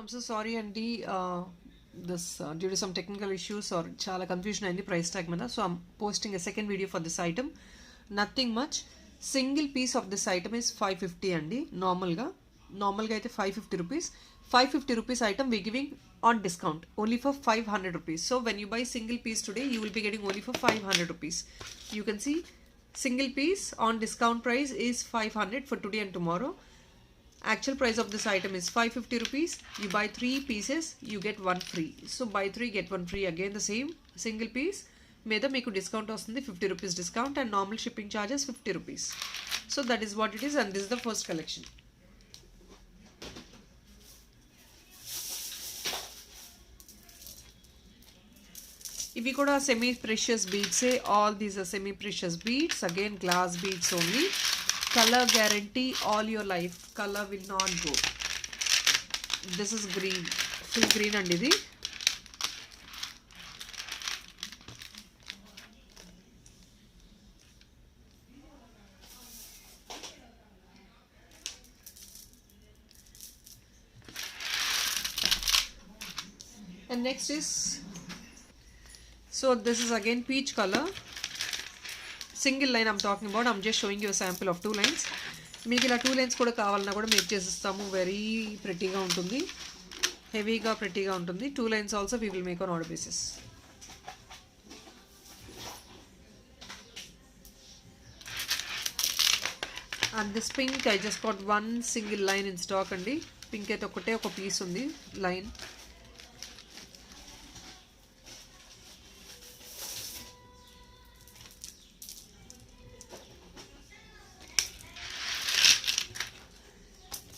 I'm so sorry Andy. This due to some technical issues or chala confusion in the price tag mana. So I'm posting a second video for this item. Nothing much. Single piece of this item is 550 Andy. Normal ga aithe 550 rupees. 550 rupees item we're giving on discount only for 500 rupees. So when you buy single piece today, you will be getting only for 500 rupees. You can see single piece on discount price is 500 for today and tomorrow. Actual price of this item is 550 rupees. You buy 3 pieces, you get 1 free. So buy 3 get 1 free, again the same single piece మీద మీకు discount వస్తుంది 50 rupees discount and normal shipping charges 50 rupees. So that is what it is and this the first collection. ఇవి కూడా semi precious బీడ్సే. All these are semi precious beads. Again glass beads only. Color guarantee all your life. Color will not go. This is green, full green and idi. And next is, so this is again peach color. Single line I'm talking about. I'm just showing you sample of 2 lines. మీకు ఇలా 2 lines కూడా కావాలన్నా కూడా make చేసిస్తాము. Very ప్రెట్టీగా ఉంటుంది, హెవీగా ప్రెట్టీగా ఉంటుంది. 2 lines also we will make on order basis. And this pink I just got 1 single line in stock అండి. Pink అయితే ఒకటే ఒక పీస్ ఉంది line.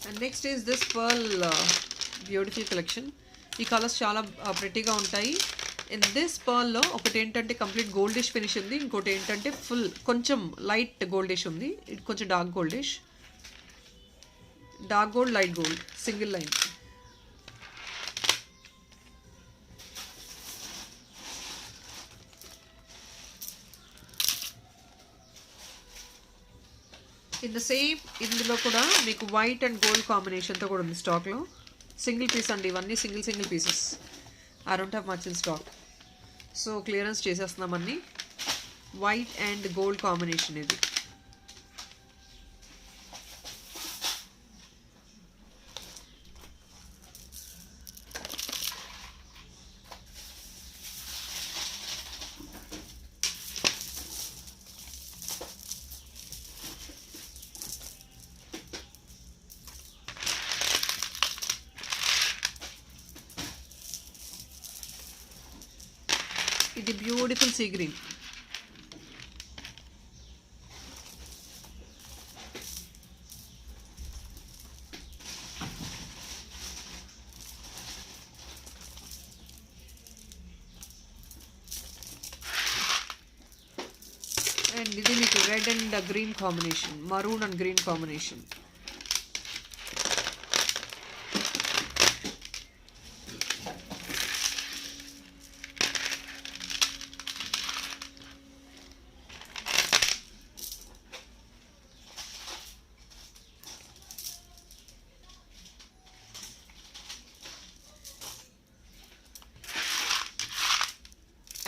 And next is this pearl beautiful collection. ఈ కలర్స్ చాలా ప్రెట్టీగా ఉంటాయి. ఇన్ దిస్ పర్ల్లో ఒకటి ఏంటంటే కంప్లీట్ గోల్డిష్ ఫినిష్ ఉంది, ఇంకోటి ఏంటంటే ఫుల్ కొంచెం లైట్ గోల్డిష్ ఉంది, ఇది కొంచెం dark goldish. Dark gold, light gold, single line. In the same ఇందులో కూడా మీకు వైట్ అండ్ గోల్డ్ కాంబినేషన్తో కూడా ఉంది స్టాక్లో. సింగిల్ పీస్ అండి ఇవన్నీ, single pieces. I don't have much in stock, so clearance చేసేస్తున్నాం అన్నీ. వైట్ అండ్ గోల్డ్ కాంబినేషన్ ఇది. ఇది బ్యూటిఫుల్ సీ గ్రీన్. అండ్ ఇది మీకు red and green combination, maroon and green combination.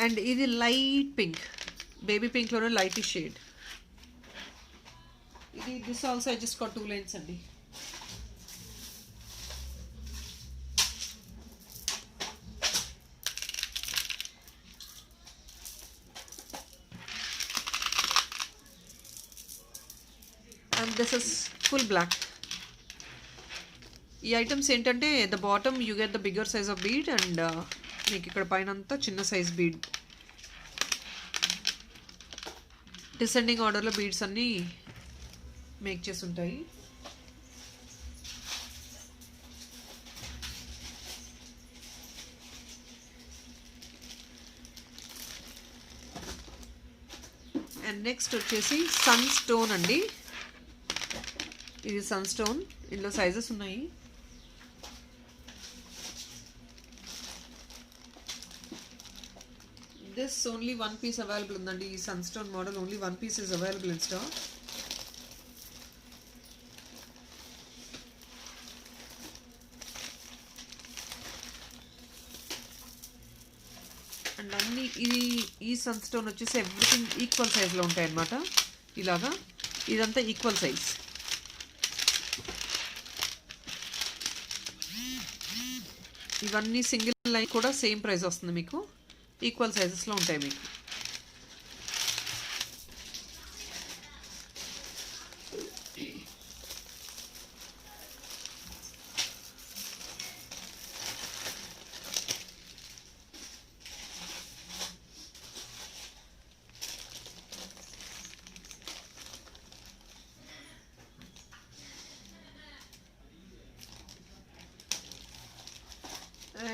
And ఇది లైట్ పింక్, బేబీ పింక్లోనే లైట్ షేడ్. ఇది this also I just got 2 lines అండి. And this is full black. ఈ items ఏంటంటే the bottom you get the bigger size of bead and మీకు ఇక్కడ పైన అంతా చిన్న సైజ్ బీడ్. డిసెండింగ్ ఆర్డర్లో బీడ్స్ అన్నీ మేక్ చేసి ఉంటాయి. అండ్ నెక్స్ట్ వచ్చేసి సన్ స్టోన్ అండి. ఇది సన్ స్టోన్, ఇందులో సైజెస్ ఉన్నాయి. This only 1 piece available unandi. Ee sunstone model only 1 piece is available in stock. And అన్నీ ఈ సన్ స్టోన్ వచ్చేసి ఎవ్రీథింగ్ ఈక్వల్ సైజ్లో ఉంటాయి అన్నమాట. ఇలాగా ఇదంతా ఈక్వల్ సైజ్. ఇవన్నీ సింగిల్ లైన్ కూడా సేమ్ ప్రైస్ వస్తుంది మీకు, ఈక్వల్ సైజెస్లో ఉంటాయి మీకు.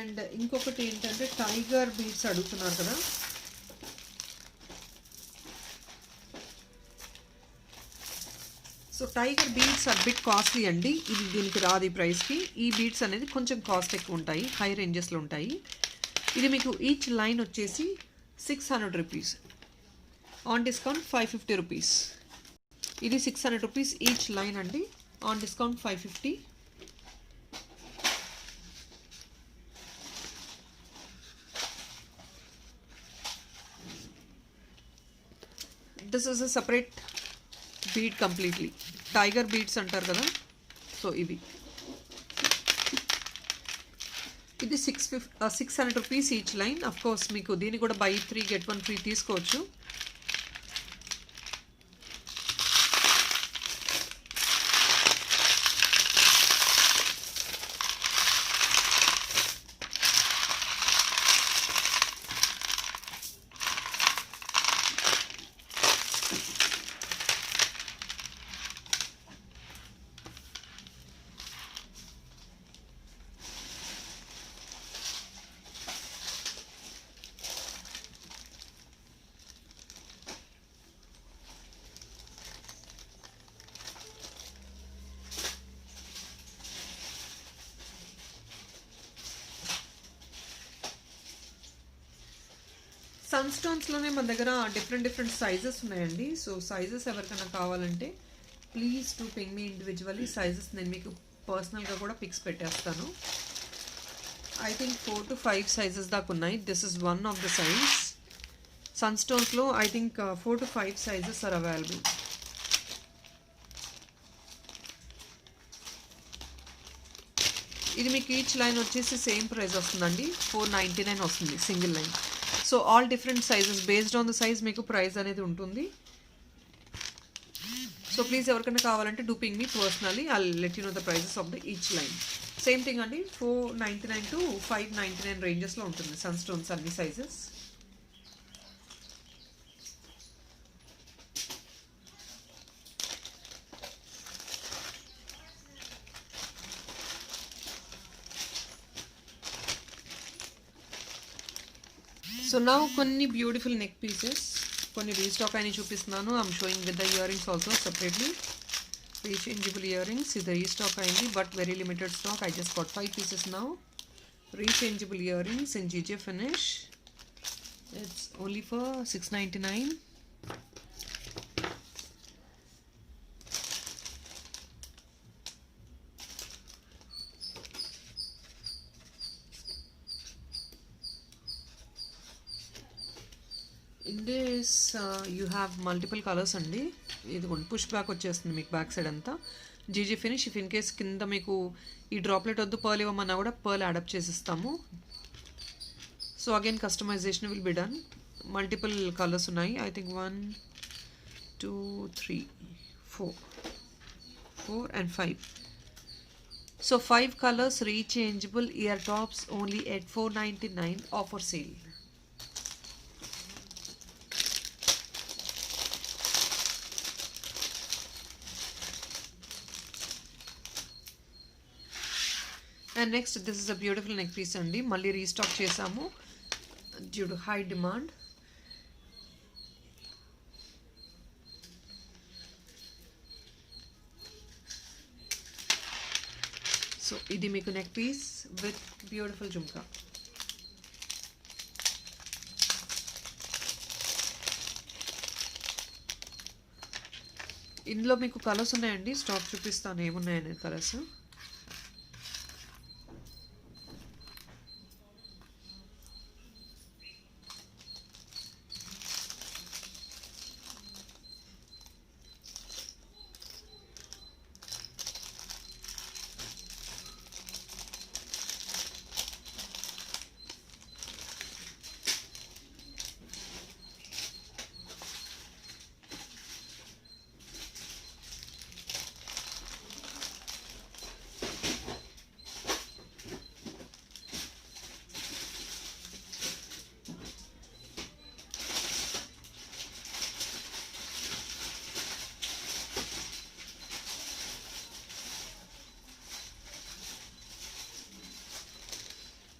అండ్ ఇంకొకటి ఏంటంటే టైగర్ బీడ్స్ అడుగుతున్నారు కదా. So tiger beads are bit costly అండి. ఇది దీనికి రాదు ఈ ప్రైస్కి. ఈ బీడ్స్ అనేది కొంచెం కాస్ట్ ఎక్కువ ఉంటాయి, హై రేంజెస్లో ఉంటాయి. ఇది మీకు ఈచ్ లైన్ వచ్చేసి 600 రూపీస్, ఆన్ డిస్కౌంట్ 550 రూపీస్. ఇది 600 రూపీస్ ఈచ్ లైన్ అండి, on discount 550. This is a separate bead completely, tiger beads అంటారు కదా. సో ఇది 600 rupees each line. Of course మీకు దీన్ని కూడా బై 3 get 1 ఫ్రీ తీసుకోవచ్చు. సన్ స్టోన్స్లోనే మన దగ్గర డిఫరెంట్ సైజెస్ ఉన్నాయండి. సో సైజెస్ ఎవరికైనా కావాలంటే please to ping me individually. Sizes నేను మీకు పర్సనల్గా కూడా పిక్స్ పెట్టేస్తాను. ఐ థింక్ 4 to 5 సైజెస్ దాకా ఉన్నాయి. This is one of the size. Sun స్టోన్స్లో I think 4 to 5 sizes are available. ఇది మీకు ఈచ్ లైన్ వచ్చేసి సేమ్ ప్రైస్ వస్తుందండి, 499 వస్తుంది single line. So all different sizes, based on the size మీకు price అనేది ఉంటుంది. సో ప్లీజ్ ఎవరికైనా కావాలంటే do ping me personally, I let you know the prices of the each line. Same thing అండి, 499 to 599 రేంజెస్లో ఉంటుంది సన్ స్టోన్స్ అన్ని sizes. So నా కొన్ని బ్యూటిఫుల్ నెక్ పీసెస్, కొన్ని రీస్టాక్ అయినా చూపిస్తున్నాను. I'm showing with the earrings also separately. Rechangeable earrings, ఇది రీస్టాక్ అయింది but very limited stock. I just got 5 pieces now. Rechangeable earrings in GJ finish. It's only for 699. In this you have multiple colors అండి. ఇది కొన్ని push back వచ్చేస్తుంది మీకు back side అంతా. GG finish. If in case కింద మీకు ఈ droplet వద్దు పర్ల్ ఇవ్వమన్నా కూడా పర్ల్ అడాప్ట్ చేసిస్తాము. So again customisation will be done. Multiple colours ఉన్నాయి. I think 1 2 3 4 and 5. So 5 colors, rechangeable ear tops only at 499 offer sale. And next this is a beautiful neck piece అండి. మళ్ళీ restock చేసాము due to high demand. So ఇది మీకు neck piece with beautiful jhumka. ఇందులో మీకు colours ఉన్నాయండి, stock చూపిస్తాను ఏమున్నాయని colours.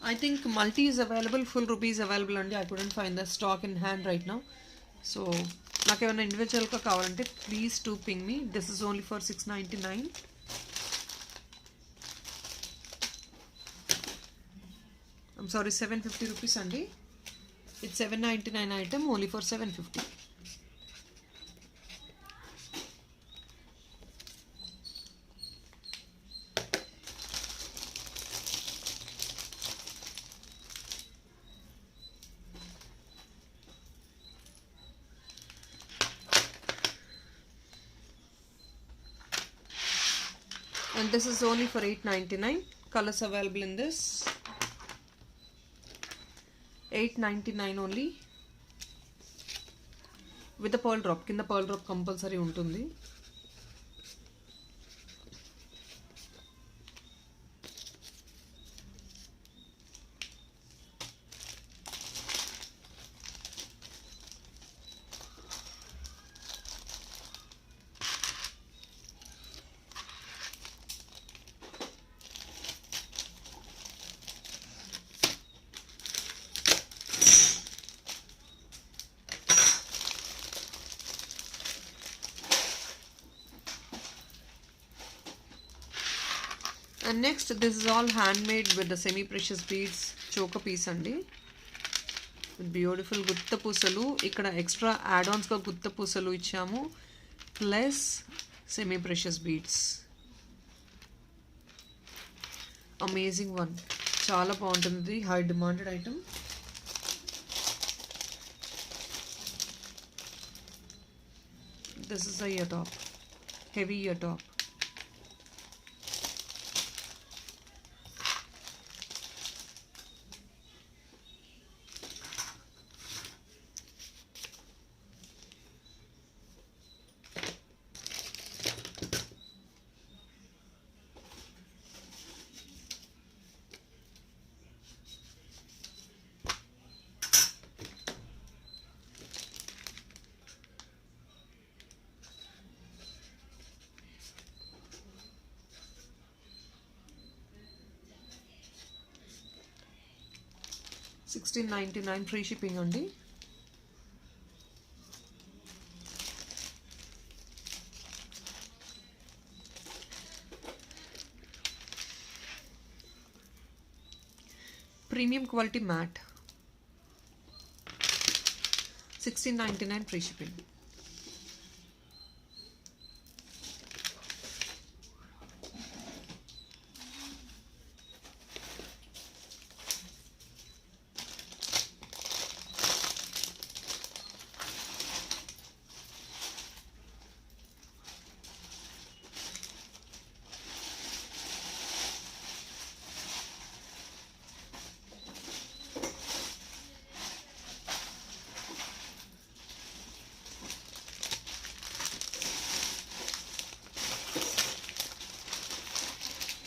I think multi is available, full ruby is available and I couldn't find the stock in hand right now. So నాకు ఏమైనా ఇండివిజువల్గా కావాలంటే please to ping me. This is only for 699. I'm sorry, 750 rupees అండి. It's 799 item only for 750. And this is only for 899. Colors available in this. 899 only. With the pearl drop. Kinda pearl drop compulsory ఉంటుంది. And next, this is all handmade with the semi precious beads choker piece andi, with beautiful gutta pusalu. Ikkada extra add-ons ga gutta pusalu ichamu plus semi precious beads. Amazing one, chaala baaguntundi, high demanded item. This is a ear top, heavy ear top. $16.99 free shipping అండి. Premium quality matte, $16.99 free shipping.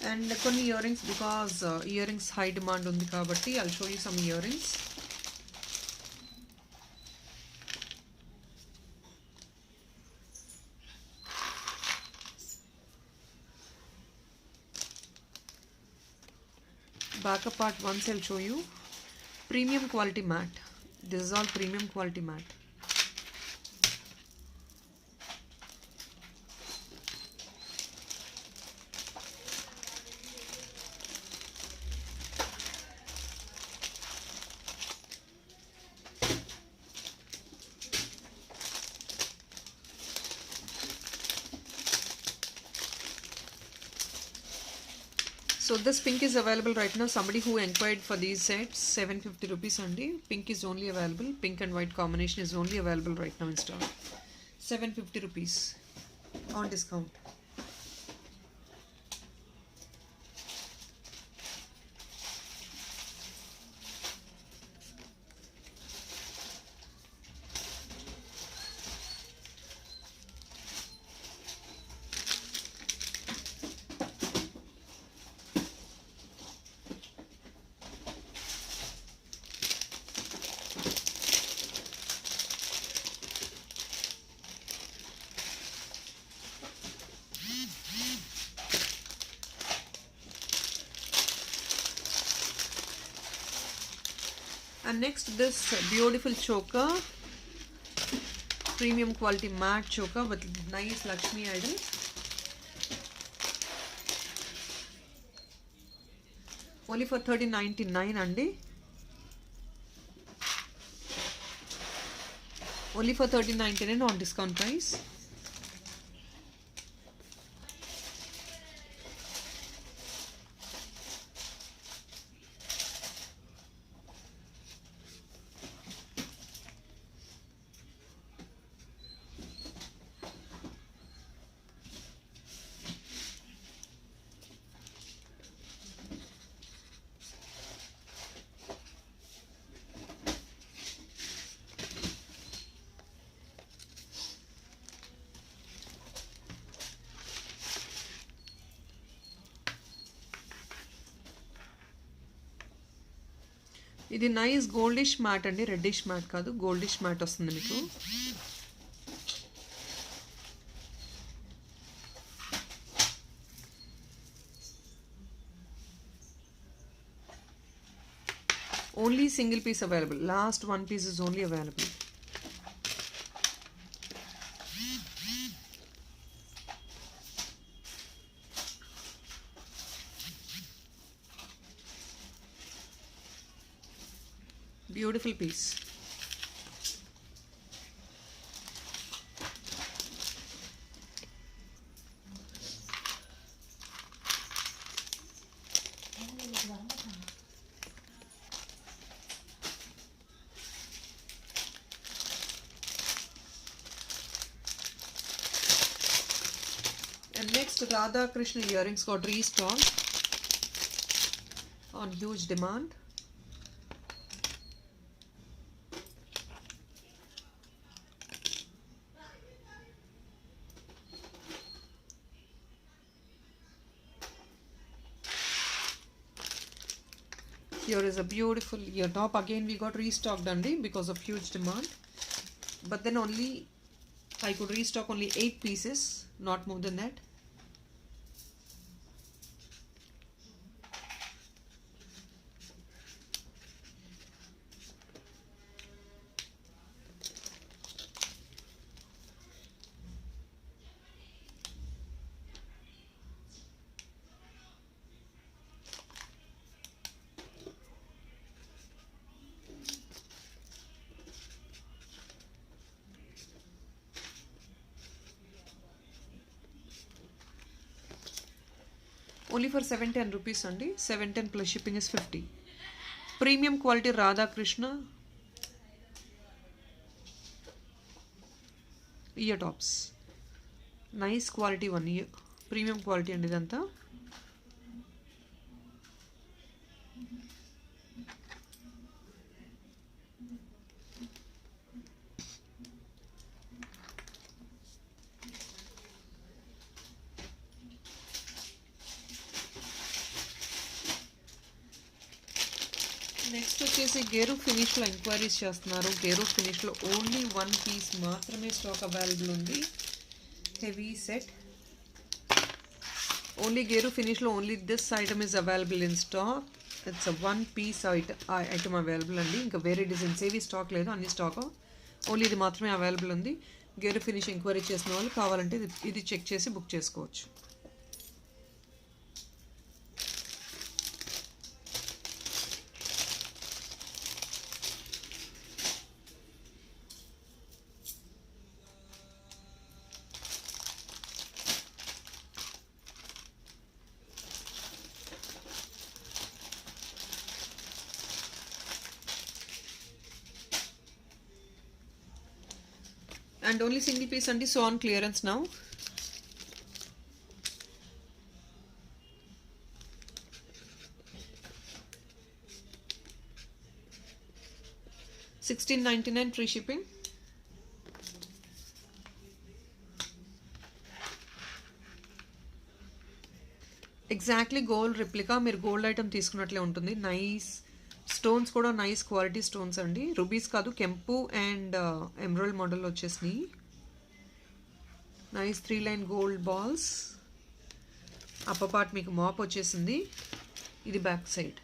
And కొన్ని earrings, because earrings high demand ఉంది కాబట్టి I'll show you some earrings. Backup part once I'll show you. Premium quality matte. This is all premium quality matte. So this pink is available right now. Somebody who inquired for these sets, 750 rupees only. Pink is only available. Pink and white combination is only available right now in stock. 750 rupees on discount. And next, this beautiful choker, premium quality matte choker with nice Lakshmi items. Only for 13.99 andi. Only for 13.99 on discount price. ఇది nice goldish matte అండి, reddish matte కాదు, goldish matte వస్తుంది మీకు. Only single piece available, last one piece is only available. Beautiful piece. And next, Radha Krishna earrings got restocked on huge demand. Here is a beautiful ear top. Again we got restocked andi because of huge demand, but then only I could restock only 8 pieces, not more than that. Only for 710 rupees andi. 710 plus shipping is 50. Premium quality Radha Krishna ear tops. Nice quality one. Premium quality andi idantha. Next వచ్చేసి గేరు ఫినిష్లో enquiries చేస్తున్నారు. గేరు ఫినిష్లో only 1 piece మాత్రమే stock available ఉంది. Heavy set only గేరు ఫినిష్లో only this item is available in stock. It's a 1 piece item available అండి. ఇంకా వేరే డిజైన్స్ ఏవి స్టాక్ లేదు, అన్ని స్టాక్ ఓన్లీ ఇది మాత్రమే అవైలబుల్ ఉంది. గేరు ఫినిష్ ఎంక్వైరీ చేసిన వాళ్ళు కావాలంటే ఇది చెక్ చేసి బుక్ చేసుకోవచ్చు. And only single piece and so on clearance now. $16.99 free shipping. Exactly gold replica. మీరు గోల్డ్ ఐటమ్ తీసుకున్నట్లే ఉంటుంది. నైస్ స్టోన్స్ కూడా నైస్ క్వాలిటీ స్టోన్స్ అండి. రూబీస్ కాదు, కెంపు అండ్ ఎమరాల్డ్ మోడల్ వచ్చేసినాయి. Nice 3 line gold balls. Upper part మీకు MOP వచ్చేసింది. ఇది back side.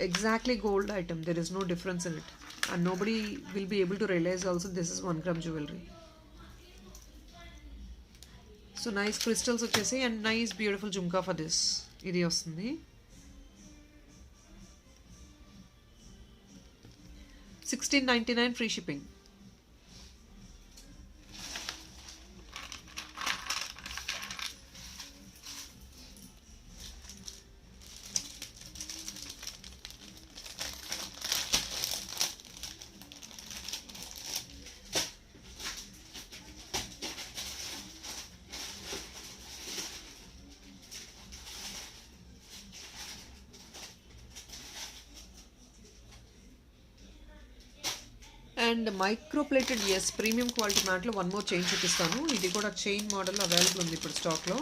exactly gold item, there is no difference in it, and nobody will be able to realize also this is 1 gram jewelry. So nice crystals వచ్చేసి and nice beautiful jhumka for this. ఇది వస్తుంది 1699 free shipping. And micro plated is premium quality మ్యాట్లో one more chain చూపిస్తాను. ఇది కూడా chain model available ఉంది ఇప్పుడు స్టాక్లో.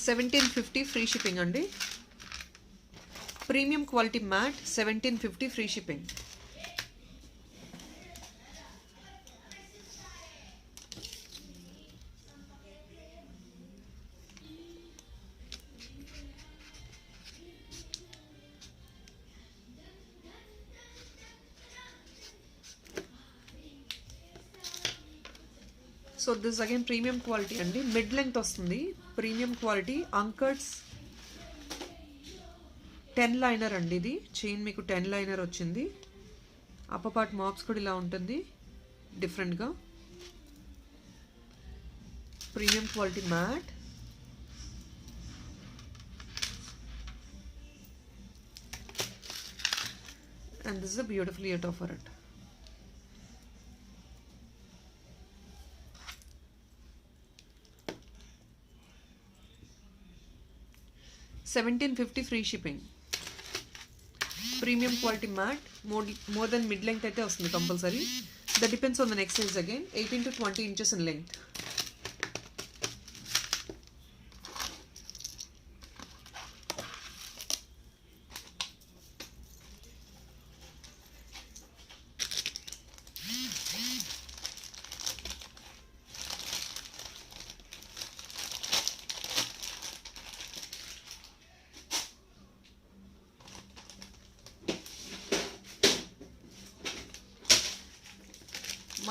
$1750 ఫ్రీ షిప్పింగ్ అండి. Premium quality mat $1750 free shipping. So this again premium quality అండి, మిడ్ లెంగ్త్ వస్తుంది. ప్రీమియం క్వాలిటీ అంకర్స్ 10 లైనర్ అండి. ఇది చైన్ మీకు 10 లైనర్ వచ్చింది. అప్పర్ పార్ట్ మాప్స్ కూడా ఇలా ఉంటుంది డిఫరెంట్గా. Premium quality matte. And this is a beautiful ear top for it. $1750 free shipping. Premium quality matte, more than mid length అయితే వస్తుంది compulsory. That depends on the next size again. 18 to 20 inches in length.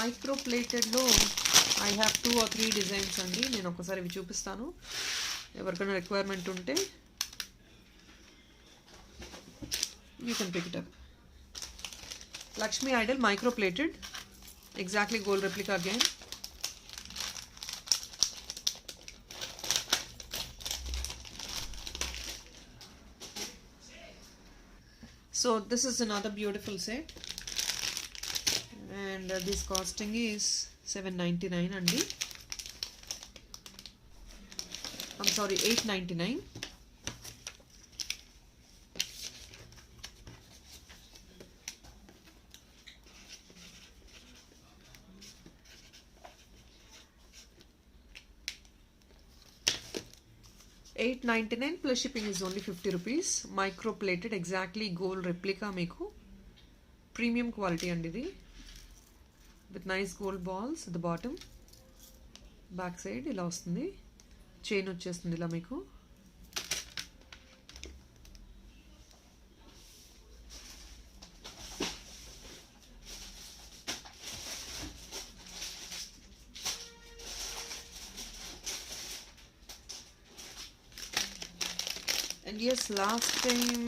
Micro ప్లేటెడ్లో I have 2 or 3 designs అండి. నేను ఒకసారి ఇవి చూపిస్తాను, ఎవరికైనా requirement ఉంటే you can pick it up. Lakshmi idol micro plated, exactly gold replica again. So this is another beautiful set. And this costing is $799 అండి. I'm sorry, $899. $899 plus shipping is only 50 rupees. Micro plated, exactly gold replica మీకు. Premium quality అండి ఇది. With nice gold balls at the bottom. Back side ఇలా వస్తుంది, chain వచ్చేస్తుంది ఇలా మీకు. And yes, last time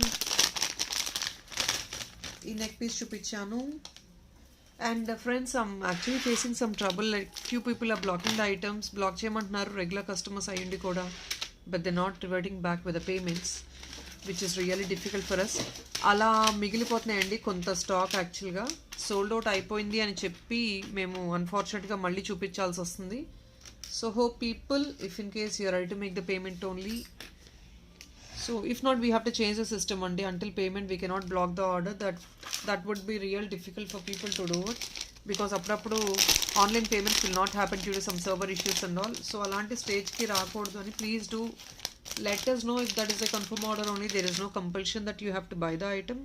ఈ నెక్ పీస్ చూపించాను. And friends, I'm actually facing some trouble. Like few people are blocking the items. Block చేయమంటున్నారు regular customers అయ్యుండి కూడా, but they're not reverting back with the payments, which is really difficult for us. అలా మిగిలిపోతున్నాయండి కొంత stock. యాక్చువల్గా sold out అయిపోయింది అని చెప్పి మేము అన్ఫార్చునేట్గా మళ్ళీ చూపించాల్సి వస్తుంది. So hope people, if in case you are ready to make the payment only. So if not, we have to change the system one day. Until payment we cannot block the order. That would be real difficult for people to do it, because appudu online payments will not happen due to some server issues and all. So alanti stage ki raakodu ani please do let us know. If that is a confirm order only, there is no compulsion that you have to buy the item,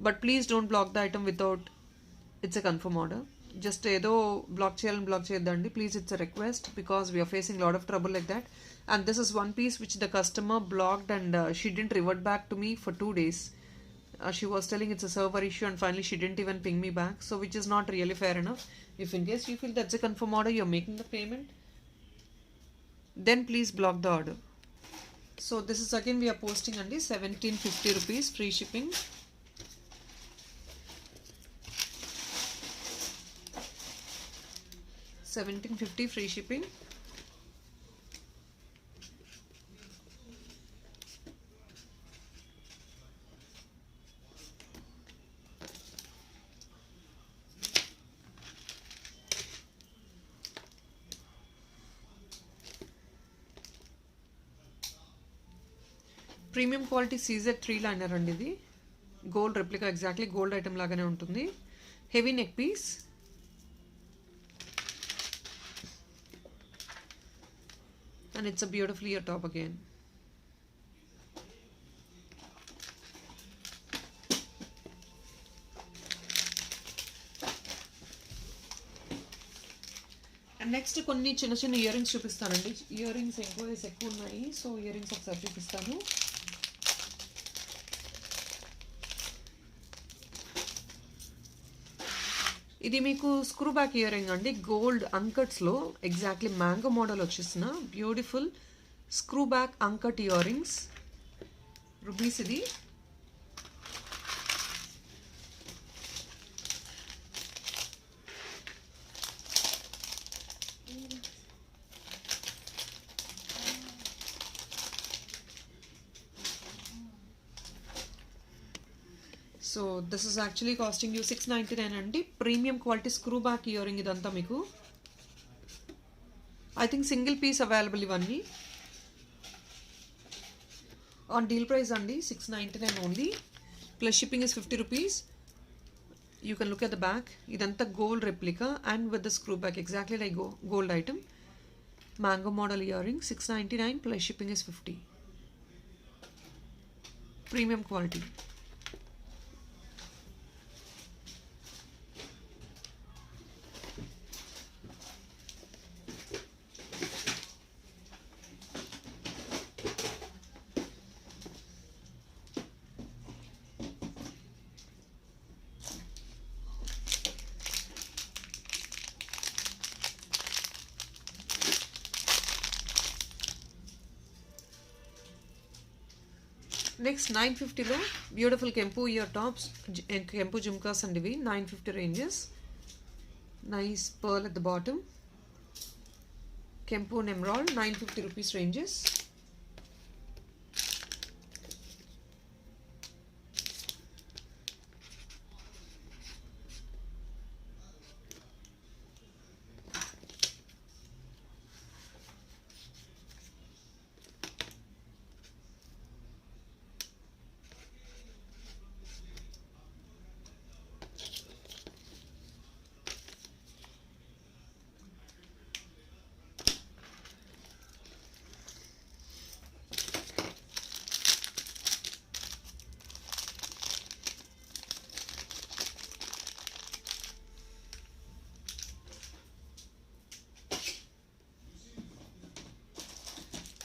but please don't block the item without it's a confirm order. Just ఏదో block చేయాలని block చేయొద్దండి please. It's a request because we are facing lot of trouble like that. And this is one piece which the customer blocked and she didn't revert back to me for 2 days. She was telling it's a server issue and finally she didn't even ping me back, so which is not really fair enough. If in case you feel that's a confirm order, you're making the payment, then please block the order. So this is again we are posting on the 1750 rupees free shipping. $17.50 free shipping. Premium quality CZ 3 liner అండి ఇది. Gold replica, exactly gold item లాగానే ఉంటుంది. Heavy neck piece. And it's a beautiful ear top again. And next కొన్ని చిన్న చిన్న earrings చూపిస్తానండి. Earrings enquiries ఎక్కువ ఉన్నాయి, సో ఇయర్ రింగ్స్ ఒకసారి చూపిస్తాను. ఇది మీకు స్క్రూ బ్యాక్ ఇయర్ రింగ్ అండి, గోల్డ్ అంకట్స్లో ఎగ్జాక్ట్లీ మ్యాంగో మోడల్ వచ్చేసిన beautiful screw back uncut earrings. Rupees ఇది. So this is actually costing you 699 అండి. Premium quality screw back earring ఇదంతా మీకు. I think single piece available ఇవన్నీ. On deal price అండి, 699 only. Plus shipping is 50 rupees. You can look at the back. ఇదంతా gold replica and with the screw back, exactly like gold item. Mango model earring 699 plus shipping is 50. Premium quality. Next 950లో beautiful kempu ear tops, kempu jhumkas అండి ఇవి. 950 ranges. Nice pearl at the bottom. Kempu and emerald 950 rupees ranges.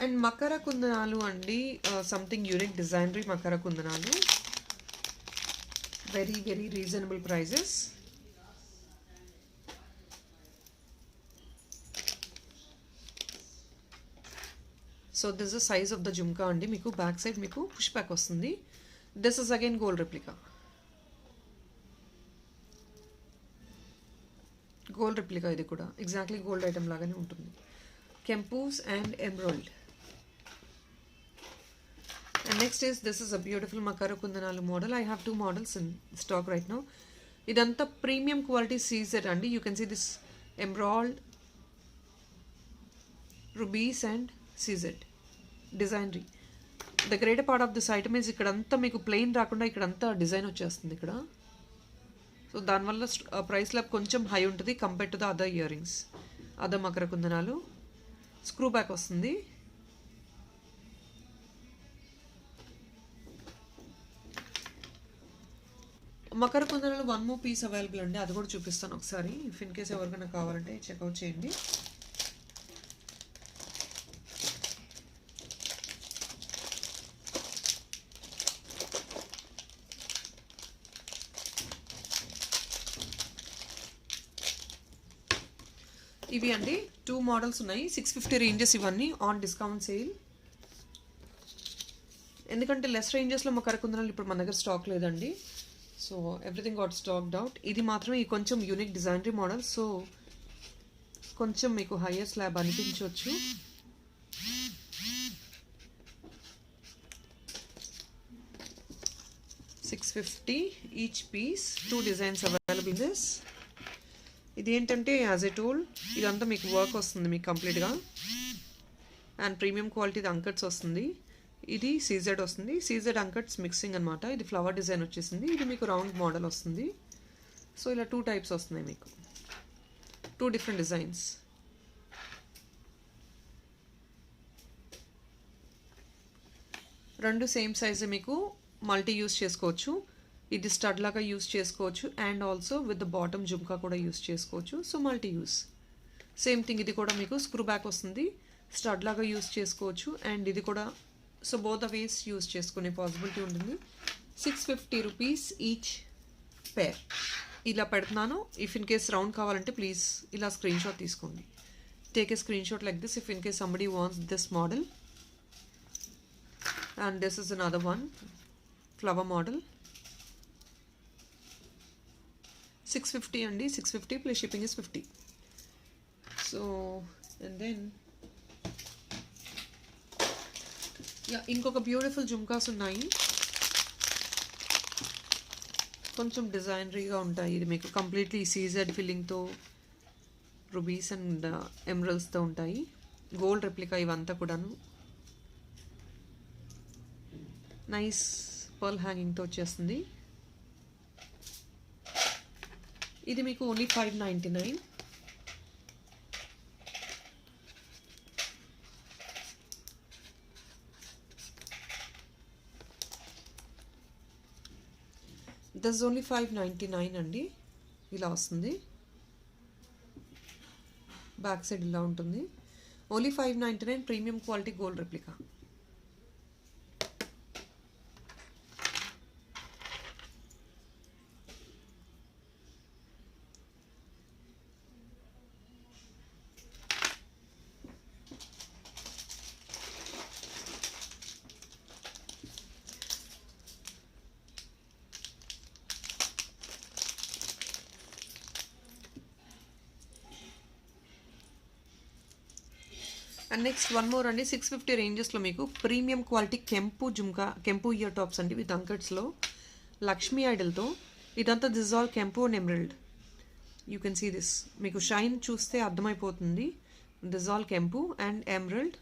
And మకర కుందనాలు అండి, something unique designery మకర కుందనాలు. Very very reasonable prices. So this is size of the jhumka అండి. మీకు బ్యాక్ సైడ్ మీకు పుష్ బ్యాక్ వస్తుంది. This is again gold replica. Gold replica ఇది కూడా ఎగ్జాక్ట్లీ గోల్డ్ ఐటమ్ లాగానే ఉంటుంది. Kempus and emerald. And next is, this is a beautiful Makara Kundanalu model. I have 2 models in stock right now. Idanta premium quality CZ andi. You can see this emerald, rubies and CZ designery. The greater part of this item is ikkadanta meeku plain raakunda ikkadanta design vachesthundi ikkada. So dan valla price lab koncham high untadi compared to the other earrings. Other Makara Kundanalu. Screw back vastundi. Makar కుందనలో one more piece available అండి, అది కూడా చూపిస్తాను ఒకసారి. If in case ఎవరికైనా కావాలంటే checkout చేయండి. ఇవి అండి 2 మోడల్స్ ఉన్నాయి. 650 రేంజెస్ ఇవన్నీ ఆన్ డిస్కౌంట్ సేల్. ఎందుకంటే లెస్ రేంజెస్లో మకర కుందనాలు ఇప్పుడు మన దగ్గర స్టాక్ లేదండి. So everything got stacked out. ఇది మాత్రమే ఈ కొంచెం యూనిక్ డిజైనరీ మోడల్. సో కొంచెం మీకు హైయర్ స్లాబ్ అనిపించవచ్చు. $650 each piece. 2 designs available in this. ఇదేంటంటే యాజ్ ఎ టోల్ ఇదంతా మీకు వర్క్ వస్తుంది మీకు కంప్లీట్గా, అండ్ ప్రీమియం క్వాలిటీ అంకట్స్ వస్తుంది. ఇది సీజెడ్ వస్తుంది, సీజెడ్ అంకట్స్ మిక్సింగ్ అనమాట. ఇది ఫ్లవర్ డిజైన్ వచ్చేసింది, ఇది మీకు రౌండ్ మోడల్ వస్తుంది. సో ఇలా 2 టైప్స్ వస్తున్నాయి మీకు, 2 డిఫరెంట్ డిజైన్స్. రెండు సేమ్ సైజే, మీకు మల్టీ యూస్ చేసుకోవచ్చు. ఇది స్టడ్ లాగా యూస్ చేసుకోవచ్చు, and also with the bottom jhumka కూడా యూస్ చేసుకోవచ్చు. So multi use same thing. ఇది కూడా మీకు స్క్రూ బ్యాక్ వస్తుంది, స్టడ్ లాగా యూస్ చేసుకోవచ్చు, అండ్ ఇది కూడా. So both the waste use చేసుకునే పాసిబిలిటీ ఉంటుంది. 650 రూపీస్ ఈచ్ పేర్. ఇలా పెడుతున్నాను. ఇఫ్ ఇన్ కేస్ రౌండ్ కావాలంటే ప్లీజ్ ఇలా స్క్రీన్ షాట్ తీసుకోండి. Take a screenshot like this if in case somebody wants this model. And this is another one flower model. 650 అండి, 650 plus shipping is 50. So and then ఇంకొక beautiful jhumkas ఉన్నాయి, కొంచెం డిజైనరీగా ఉంటాయి. ఇది మీకు కంప్లీట్లీ సీజెడ్ ఫిల్లింగ్తో రుబీస్ అండ్ ఎమరల్స్తో ఉంటాయి. గోల్డ్ రెప్లికా ఇవంతా కూడాను. నైస్ పర్ల్ హ్యాంగింగ్తో వచ్చేస్తుంది. ఇది మీకు ఓన్లీ 599. దిస్ ఓన్లీ 599 అండి. ఇలా వస్తుంది, బ్యాక్ సైడ్ ఇలా ఉంటుంది. Only 599, premium quality gold replica. And next one more అండి, 650 రేంజెస్లో మీకు premium quality kempu jhumka, kempu ear tops అండి విత్ అంకట్స్లో లక్ష్మీ ఐడల్తో. ఇదంతా this all kempu and emerald. You can see this, మీకు షైన్ చూస్తే అర్థమైపోతుంది. This all kempu and emerald.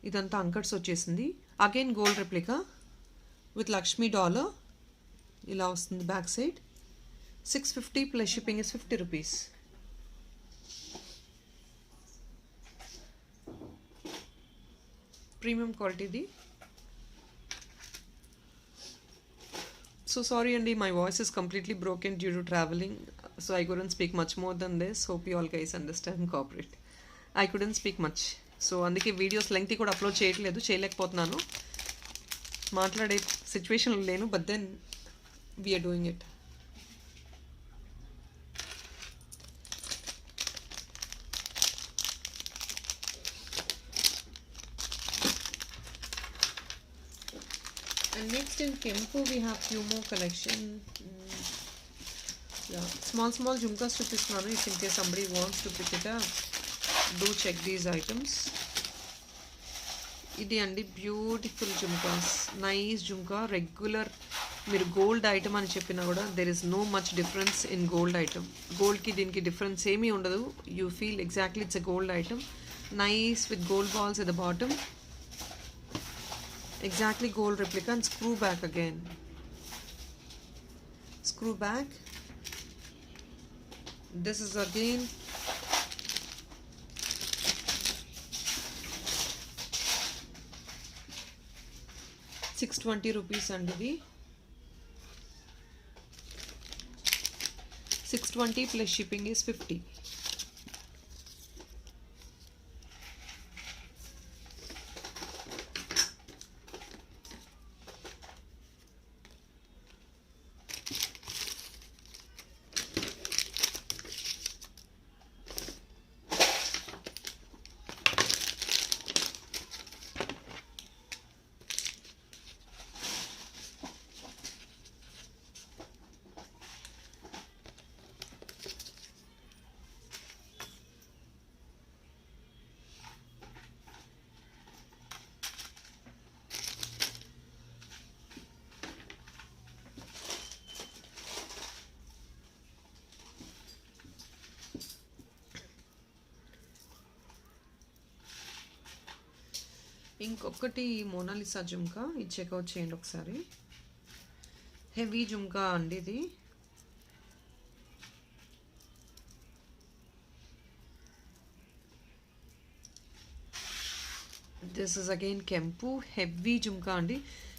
ఇదంతా అంకట్స్ వచ్చేసింది. Again gold replica with Lakshmi dollar. ఇలా వస్తుంది back side. 650 plus shipping is 50 rupees. Premium క్వాలిటీది. So sorry అండి, my voice is completely broken due to travelling. So I couldn't speak much more than this. Hope you all guys understand, cooperate. I couldn't speak much. So అందుకే videos lengthy కూడా upload చేయలేకపోతున్నాను. మాట్లాడే సిచ్యువేషన్లో లేను, but then we are doing it. And next in Kempu we have few more collection. Yeah, small jhumkas చూపిస్తున్నాను. If in case somebody wants to pick it up, do check these items. ఇది అండి beautiful jhumkas, nice jhumka. Regular మీరు gold item అని చెప్పినా కూడా there is no much difference in gold item. గోల్డ్కి దీనికి difference ఏమీ ఉండదు. You feel exactly it's a gold item. Nice with gold balls at the bottom. Exactly gold replica and screw back again. Screw back. This is again ₹620 and ఇది 620 plus shipping is 50. ఇంకొకటి Mona Lisa jhumka, ఇది checkout చేయండి ఒకసారి. Heavy jhumka అండి ఇది. This is again kempu heavy jhumka అండి.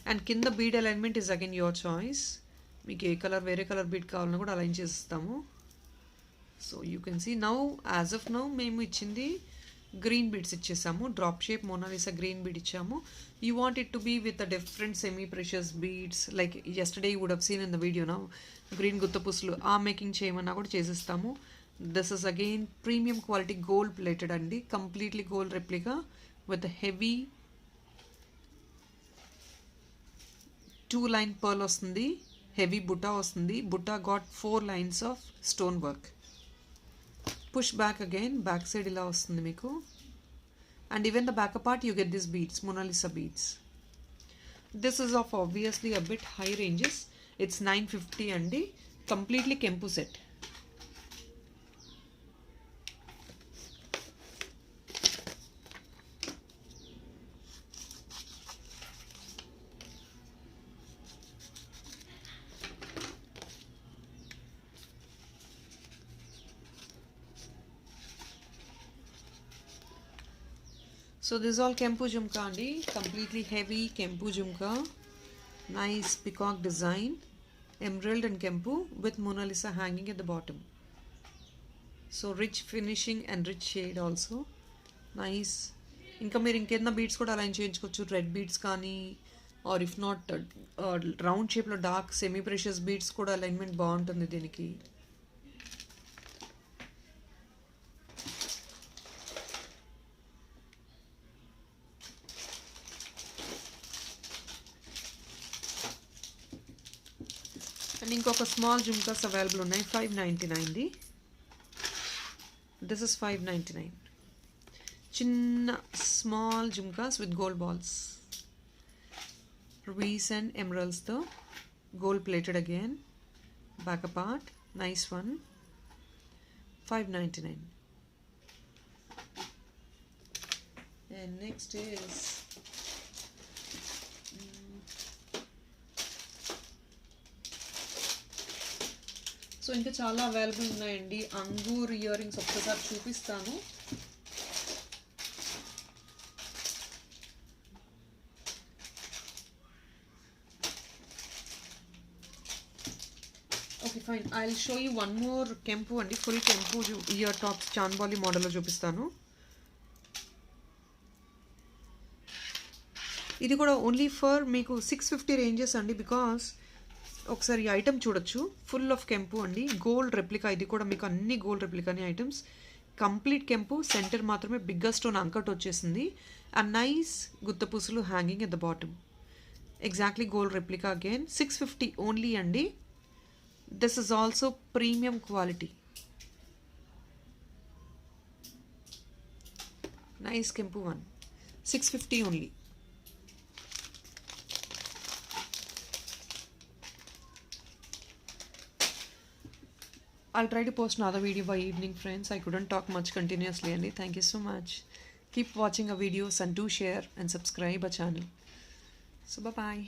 And కింద bead alignment is again your choice. మీకు ఏ కలర్ వేరే కలర్ బీడ్ కావాలన్నా కూడా అలైన్ చేస్తాము. So you can see now as of now మేము ఇచ్చింది గ్రీన్ బీడ్స్ ఇచ్చేసాము. Drop shape Mona Lisa green bead ఇచ్చాము. You want it to be with a different semi precious beads like yesterday you would have seen in the video నా green గుత్తపుసులు ఆ making చేయమన్నా కూడా చేసేస్తాము. This is again premium quality gold plated అండి. Completely gold replica with heavy 2-line pearl వస్తుంది. Heavy బుటా వస్తుంది. బుటా got 4 lines of stone work. Push back again back side ఇలా వస్తుంది మీకు. And even the back part you get this beads Mona Lisa beads. This is of obviously a bit high ranges. It's 950 అండి. Completely kempu set. So this is all Kempu Jhumka andi, completely heavy Kempu Jhumka, nice peacock design, emerald and Kempu with Mona Lisa hanging at the bottom. So rich finishing and rich shade also, nice. ఇంకా మీరు ఇంకేదైనా beads కూడా align చేయించుకోవచ్చు, red beads కానీ or if not round షేప్లో dark semi precious beads కూడా alignment బాగుంటుంది దీనికి. అండ్ ఇంకొక స్మాల్ జుమ్కాస్ అవైలబుల్ ఉన్నాయి. 599ది. This is 599. చిన్న small jhumkas with gold balls, rubies and emeralds తో gold plated again, back part, nice one. 599. And next is so ఇంకా చాలా అవైలబుల్ ఉన్నాయండి. అంగూర్ ఇయర్ రింగ్స్ ఒక్కసారి చూపిస్తాను. Okay fine, I will show you one more కెంపు అండి. ఫుల్ కెంపు ఇయర్ టాప్స్ చాన్బాలి మోడల్లో చూపిస్తాను. ఇది కూడా ఓన్లీ ఫర్ మీకు 650 రేంజెస్ అండి. బికాస్ ఒకసారి ఐటమ్ చూడొచ్చు, ఫుల్ ఆఫ్ కెంపు అండి, గోల్డ్ రెప్లికా. ఇది కూడా మీకు అన్ని గోల్డ్ రెప్లికాని ఐటమ్స్. కంప్లీట్ కెంపు, సెంటర్ మాత్రమే బిగ్గర్ స్టోన్ అంకట్ వచ్చేసింది. అండ్ నైస్ గుత్తపూసలు hanging at the bottom. Exactly gold replica again. 650 only అండి. This is also premium quality. Nice kempu one. 650 only. I'll try to post another video by evening, friends. I couldn't talk much continuously, Andy. Thank you so much. Keep watching our videos and do share and subscribe our channel. So bye-bye.